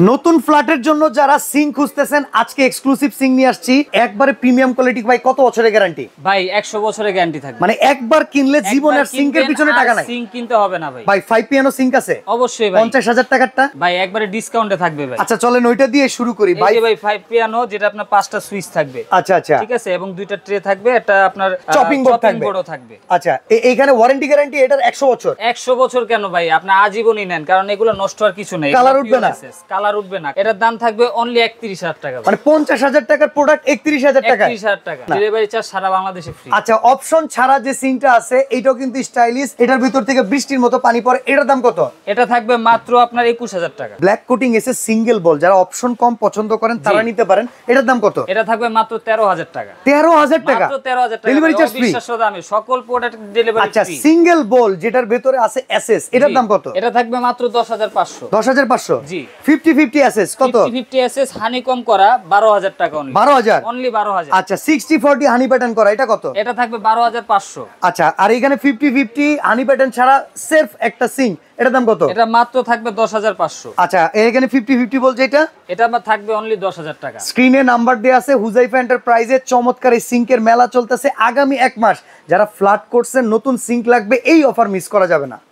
নতুন ফ্ল্যাটের জন্য যারা সিং খুঁজতেছেন আজকে এক্সক্লুসিভ সিং নিয়ে আসছি, একবারে প্রিমিয়াম কোয়ালিটি। ভাই কত বছরের গ্যারান্টি? ভাই 100 বছরের গ্যারান্টি থাকবে। মানে একবার কিনলে জীবনের সিঙ্কের পিছনে টাকা নাই। সিং কিনতে হবে না ভাই। ভাই 5 পিয়ানো সিঙ্ক আছে অবশ্যই ভাই। 50,000 টাকারটা ভাই একবারে ডিসকাউন্টে থাকবে ভাই। আচ্ছা চলেন ওইটা দিয়ে শুরু করি ভাই। এই যে ভাই 5 পিয়ানো, যেটা আপনার 5টা সুইচ থাকবে। আচ্ছা আচ্ছা ঠিক আছে, এবং 2টা ট্রে থাকবে, একটা আপনার চপিং বোর্ডও থাকবে। আচ্ছা এইখানে ওয়ারেন্টি গ্যারান্টি এটার 100 বছর। 100 বছর কেন ভাই, আপনি আজীবনই নেন, কারণ এগুলো নষ্ট হওয়ার কিছু নেই। কালার উঠবে না? কালার উঠবে না। এটার দাম থাকবে অনলি 31,000 টাকা। মানে 50,000 টাকার প্রোডাক্ট 31,000 টাকা। 31,000 টাকা ডেলিভারি চার্জ সারা বাংলাদেশে ফ্রি। আচ্ছা অপশন ছাড়া যে সিংটা আছে এটাও কিন্তু স্টাইলিশ, এটার ভিতর থেকে বৃষ্টির মতো পানি পড়ে, এটার দাম কত? এটা থাকবে মাত্র আপনার 21,000 টাকা। ব্ল্যাক কোটিং এসে সিঙ্গেল বল, যারা অপশন কম পছন্দ করেন তারা নিতে পারেন। এটার দাম কত? এটা থাকবে মাত্র 13,000 টাকা। 13,000 টাকা, মাত্র 13,000 টাকা ডেলিভারি চার্জ ফ্রি। অবিশ্বাস্য দামে সকল প্রোডাক্ট ডেলিভারি ফ্রি। আচ্ছা সিঙ্গেল বল যেটার ভিতরে আছে এসএস, এটার দাম কত? এটা থাকবে মাত্র 10,500। 10,500 জি। 50-50 এসএস কত? 50-50 এসএস হানিকম করা 12,000 টাকা অনলি। 12,000 অনলি 12,000। আচ্ছা 60-40 হানি প্যাটার্ন করা, এটা কত? এটা থাকবে 12,500। আচ্ছা আর এখানে 50-50 হানি প্যাটার্ন ছাড়া সির্ফ একটা সিং, এটার দাম কত? এটা মাত্র থাকবে 10,500। আচ্ছা এখানে 50-50 বল যেটা, এটা থাকবে অনলি 10,000 টাকা। স্ক্রিনে নাম্বার দেয়া আছে। হুজাইফা এন্টারপ্রাইজে চমৎকার এই সিঙ্কের মেলা চলতেছে আগামী 1 মাস। যারা ফ্ল্যাট করছেন, নতুন সিঙ্ক লাগবে, এই অফার মিস করা যাবে না।